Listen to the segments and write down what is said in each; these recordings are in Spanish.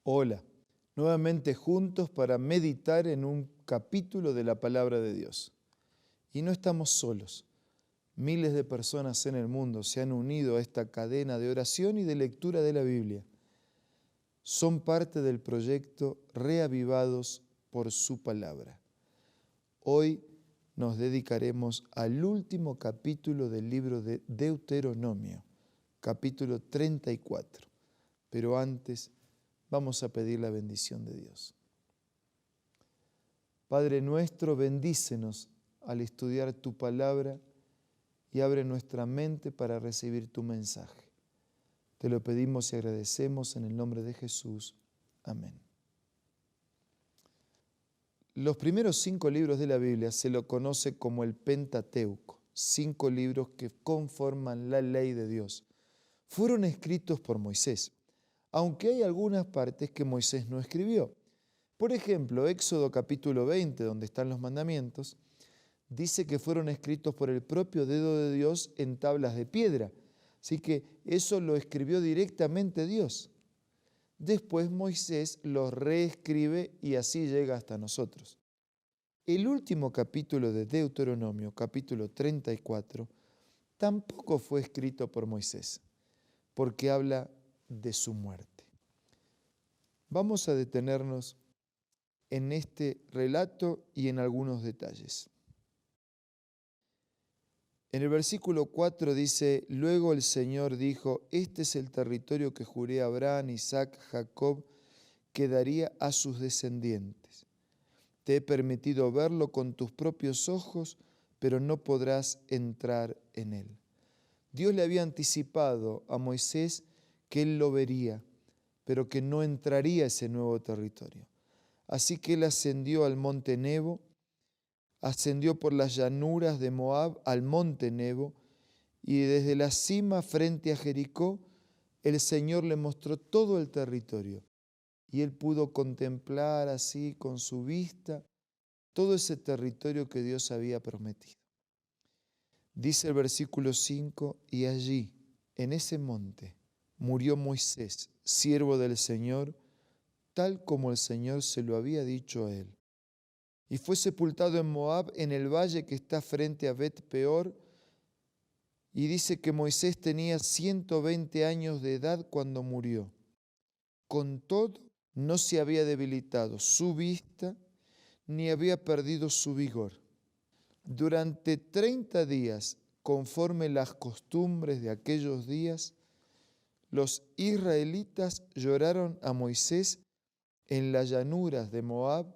Hola, nuevamente juntos para meditar en un capítulo de la palabra de Dios. Y no estamos solos. Miles de personas en el mundo se han unido a esta cadena de oración y de lectura de la Biblia. Son parte del proyecto Reavivados por su palabra. Hoy nos dedicaremos al último capítulo del libro de Deuteronomio, capítulo 34. Pero antes vamos a pedir la bendición de Dios. Padre nuestro, bendícenos al estudiar tu palabra y abre nuestra mente para recibir tu mensaje. Te lo pedimos y agradecemos en el nombre de Jesús. Amén. Los primeros 5 libros de la Biblia se lo conoce como el Pentateuco, 5 libros que conforman la ley de Dios. Fueron escritos por Moisés, aunque hay algunas partes que Moisés no escribió. Por ejemplo, Éxodo capítulo 20, donde están los mandamientos, dice que fueron escritos por el propio dedo de Dios en tablas de piedra. Así que eso lo escribió directamente Dios. Después Moisés los reescribe y así llega hasta nosotros. El último capítulo de Deuteronomio, capítulo 34, tampoco fue escrito por Moisés, porque habla de su muerte. Vamos a detenernos en este relato y en algunos detalles. En el versículo 4 dice: Luego el Señor dijo, este es el territorio que juré a Abraham, Isaac, Jacob, que daría a sus descendientes. Te he permitido verlo con tus propios ojos, pero no podrás entrar en él. Dios le había anticipado a Moisés que él lo vería, pero que no entraría a ese nuevo territorio. Así que él ascendió al monte Nebo, ascendió por las llanuras de Moab al monte Nebo, y desde la cima frente a Jericó, el Señor le mostró todo el territorio. Y él pudo contemplar así con su vista todo ese territorio que Dios había prometido. Dice el versículo 5, y allí, en ese monte, murió Moisés, siervo del Señor, tal como el Señor se lo había dicho a él. Y fue sepultado en Moab, en el valle que está frente a Bet-peor. Y dice que Moisés tenía 120 años de edad cuando murió. Con todo, no se había debilitado su vista, ni había perdido su vigor. Durante 30 días, conforme las costumbres de aquellos días, los israelitas lloraron a Moisés en las llanuras de Moab,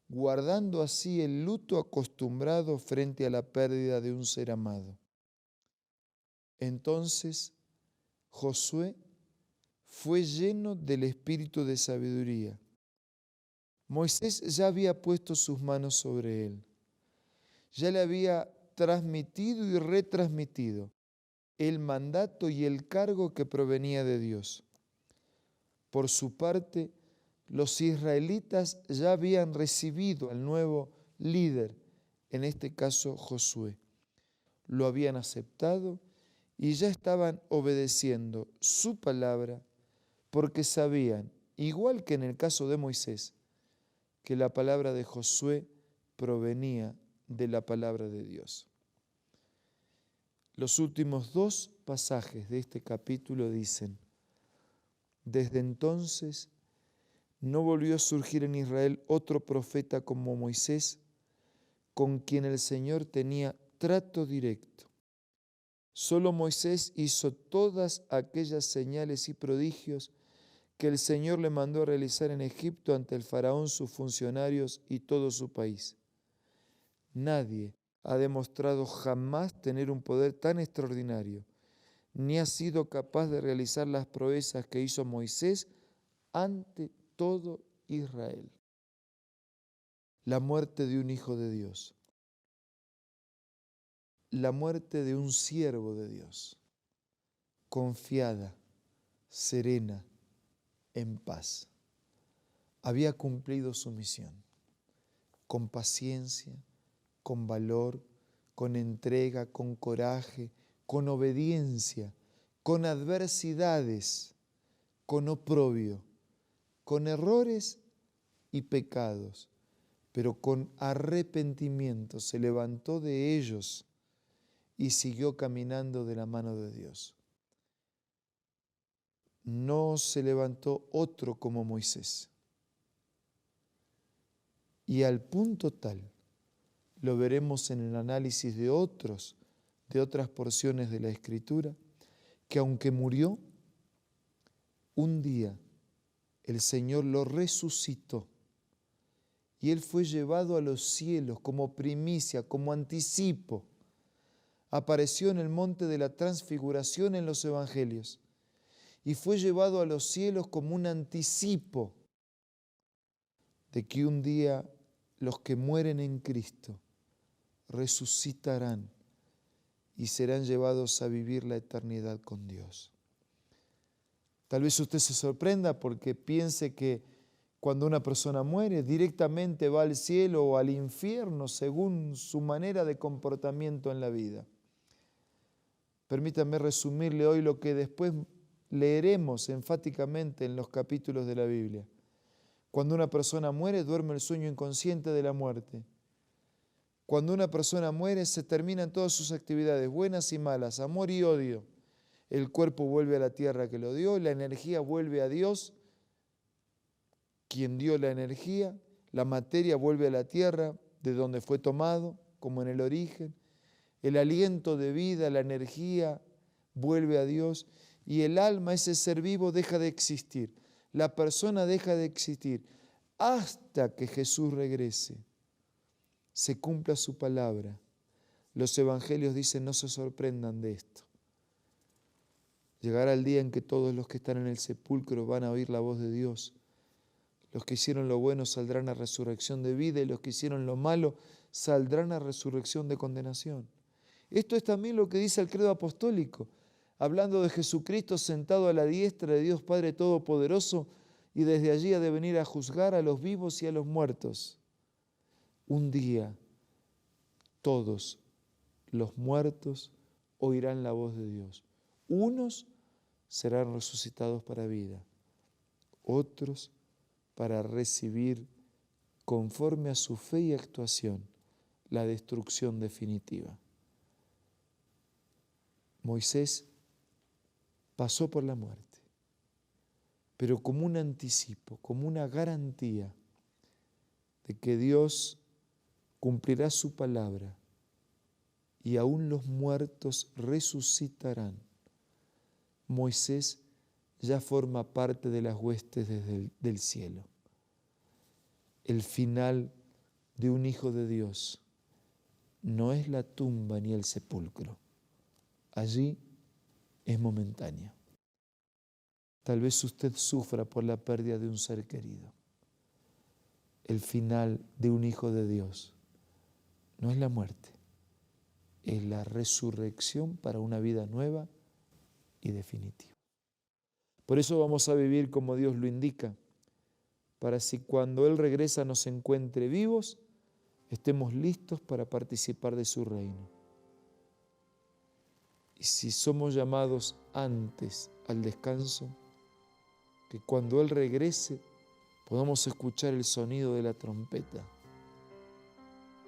guardando así el luto acostumbrado frente a la pérdida de un ser amado. Entonces Josué fue lleno del espíritu de sabiduría. Moisés ya había puesto sus manos sobre él. Ya le había transmitido y retransmitido el mandato y el cargo que provenía de Dios. Por su parte, los israelitas ya habían recibido al nuevo líder, en este caso Josué. Lo habían aceptado y ya estaban obedeciendo su palabra porque sabían, igual que en el caso de Moisés, que la palabra de Josué provenía de la palabra de Dios. Los últimos 2 pasajes de este capítulo dicen: desde entonces no volvió a surgir en Israel otro profeta como Moisés, con quien el Señor tenía trato directo. Solo Moisés hizo todas aquellas señales y prodigios que el Señor le mandó a realizar en Egipto ante el faraón, sus funcionarios y todo su país. Nadie ha demostrado jamás tener un poder tan extraordinario, ni ha sido capaz de realizar las proezas que hizo Moisés ante todo Israel. La muerte de un hijo de Dios. La muerte de un siervo de Dios. Confiada, serena, en paz. Había cumplido su misión. Con paciencia, con valor, con entrega, con coraje, con obediencia, con adversidades, con oprobio. con errores y pecados, pero con arrepentimiento se levantó de ellos y siguió caminando de la mano de Dios. No se levantó otro como Moisés. Y al punto tal, lo veremos en el análisis de otras porciones de la Escritura, que aunque murió, un día el Señor lo resucitó y él fue llevado a los cielos como primicia, como anticipo. Apareció en el monte de la transfiguración en los evangelios y fue llevado a los cielos como un anticipo de que un día los que mueren en Cristo resucitarán y serán llevados a vivir la eternidad con Dios. Tal vez usted se sorprenda porque piense que cuando una persona muere directamente va al cielo o al infierno según su manera de comportamiento en la vida. Permítame resumirle hoy lo que después leeremos enfáticamente en los capítulos de la Biblia. Cuando una persona muere, duerme el sueño inconsciente de la muerte. Cuando una persona muere, se terminan todas sus actividades, buenas y malas, amor y odio. El cuerpo vuelve a la tierra que lo dio, la energía vuelve a Dios, quien dio la energía, la materia vuelve a la tierra de donde fue tomado, como en el origen. El aliento de vida, la energía, vuelve a Dios y el alma, ese ser vivo, deja de existir. La persona deja de existir hasta que Jesús regrese, se cumpla su palabra. Los evangelios dicen, no se sorprendan de esto. Llegará el día en que todos los que están en el sepulcro van a oír la voz de Dios. Los que hicieron lo bueno saldrán a resurrección de vida y los que hicieron lo malo saldrán a resurrección de condenación. Esto es también lo que dice el credo apostólico, hablando de Jesucristo sentado a la diestra de Dios Padre Todopoderoso y desde allí ha de venir a juzgar a los vivos y a los muertos. Un día todos los muertos oirán la voz de Dios. Unos serán resucitados para vida, otros para recibir, conforme a su fe y actuación, la destrucción definitiva. Moisés pasó por la muerte, pero como un anticipo, como una garantía de que Dios cumplirá su palabra y aún los muertos resucitarán. Moisés ya forma parte de las huestes del cielo. El final de un hijo de Dios no es la tumba ni el sepulcro. Allí es momentáneo. Tal vez usted sufra por la pérdida de un ser querido. El final de un hijo de Dios no es la muerte, es la resurrección para una vida nueva y definitiva. Por eso vamos a vivir como Dios lo indica, para si cuando Él regresa nos encuentre vivos, estemos listos para participar de su reino. Y si somos llamados antes al descanso, que cuando Él regrese podamos escuchar el sonido de la trompeta,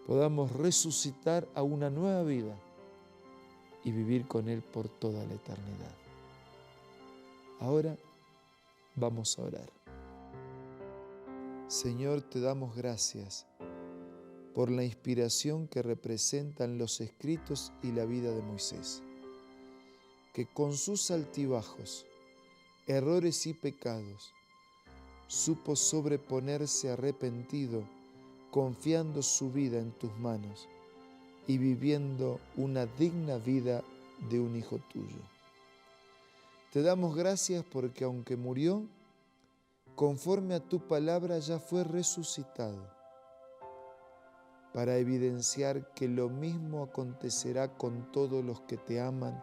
podamos resucitar a una nueva vida y vivir con Él por toda la eternidad. Ahora vamos a orar. Señor, te damos gracias por la inspiración que representan los escritos y la vida de Moisés, que con sus altibajos, errores y pecados, supo sobreponerse arrepentido, confiando su vida en tus manos y viviendo una digna vida de un hijo tuyo. Te damos gracias porque aunque murió, conforme a tu palabra ya fue resucitado, para evidenciar que lo mismo acontecerá con todos los que te aman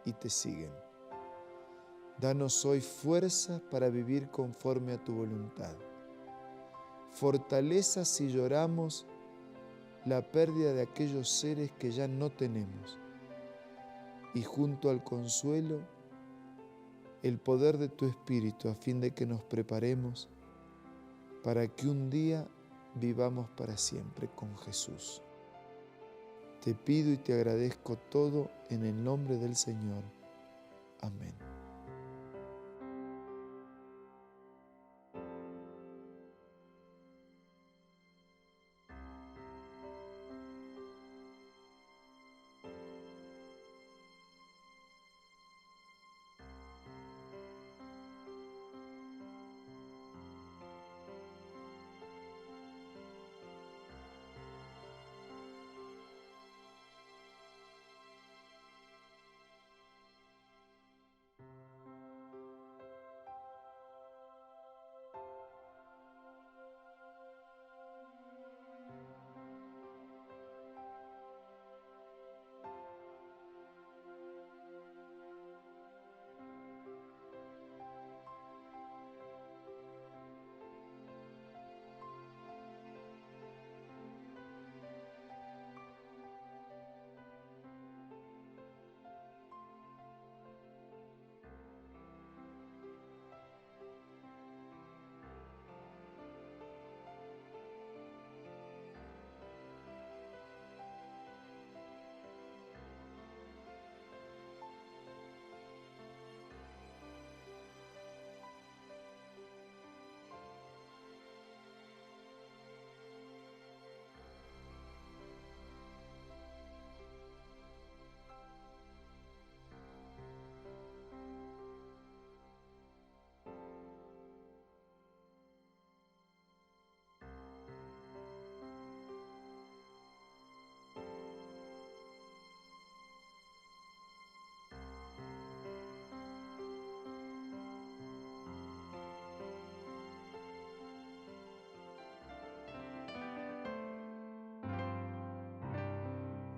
y te siguen. Danos hoy fuerza para vivir conforme a tu voluntad. Fortaleza si lloramos la pérdida de aquellos seres que ya no tenemos. Y junto al consuelo, el poder de tu Espíritu a fin de que nos preparemos para que un día vivamos para siempre con Jesús. Te pido y te agradezco todo en el nombre del Señor. Amén.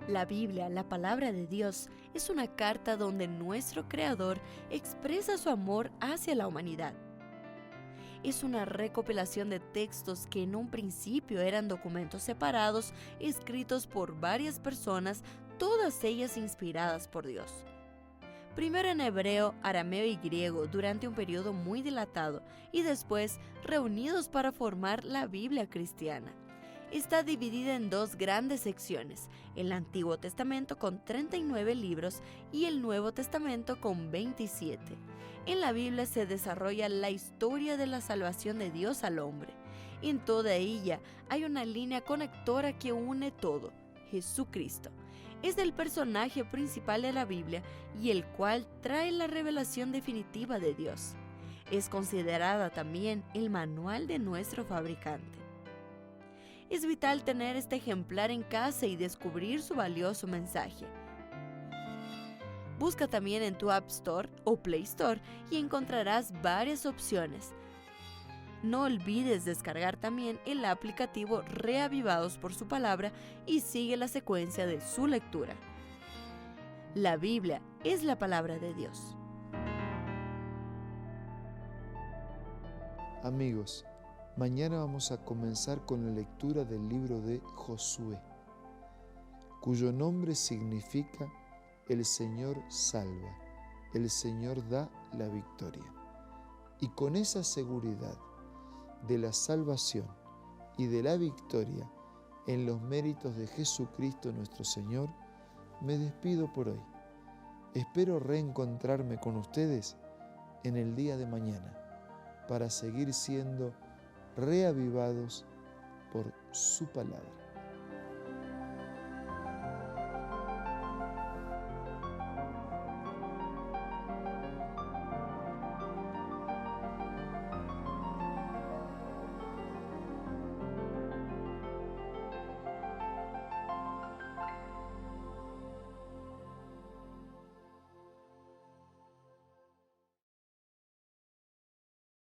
La Biblia, la palabra de Dios, es una carta donde nuestro Creador expresa su amor hacia la humanidad. Es una recopilación de textos que en un principio eran documentos separados, escritos por varias personas, todas ellas inspiradas por Dios. Primero en hebreo, arameo y griego durante un periodo muy dilatado y después reunidos para formar la Biblia cristiana. Está dividida en dos grandes secciones, el Antiguo Testamento con 39 libros y el Nuevo Testamento con 27. En la Biblia se desarrolla la historia de la salvación de Dios al hombre. En toda ella hay una línea conectora que une todo, Jesucristo. Es el personaje principal de la Biblia y el cual trae la revelación definitiva de Dios. Es considerada también el manual de nuestro fabricante. Es vital tener este ejemplar en casa y descubrir su valioso mensaje. Busca también en tu App Store o Play Store y encontrarás varias opciones. No olvides descargar también el aplicativo Reavivados por su palabra y sigue la secuencia de su lectura. La Biblia es la palabra de Dios. Amigos, mañana vamos a comenzar con la lectura del libro de Josué, cuyo nombre significa El Señor salva, el Señor da la victoria. Y con esa seguridad de la salvación y de la victoria en los méritos de Jesucristo nuestro Señor, me despido por hoy. Espero reencontrarme con ustedes en el día de mañana para seguir siendo reavivados por su palabra.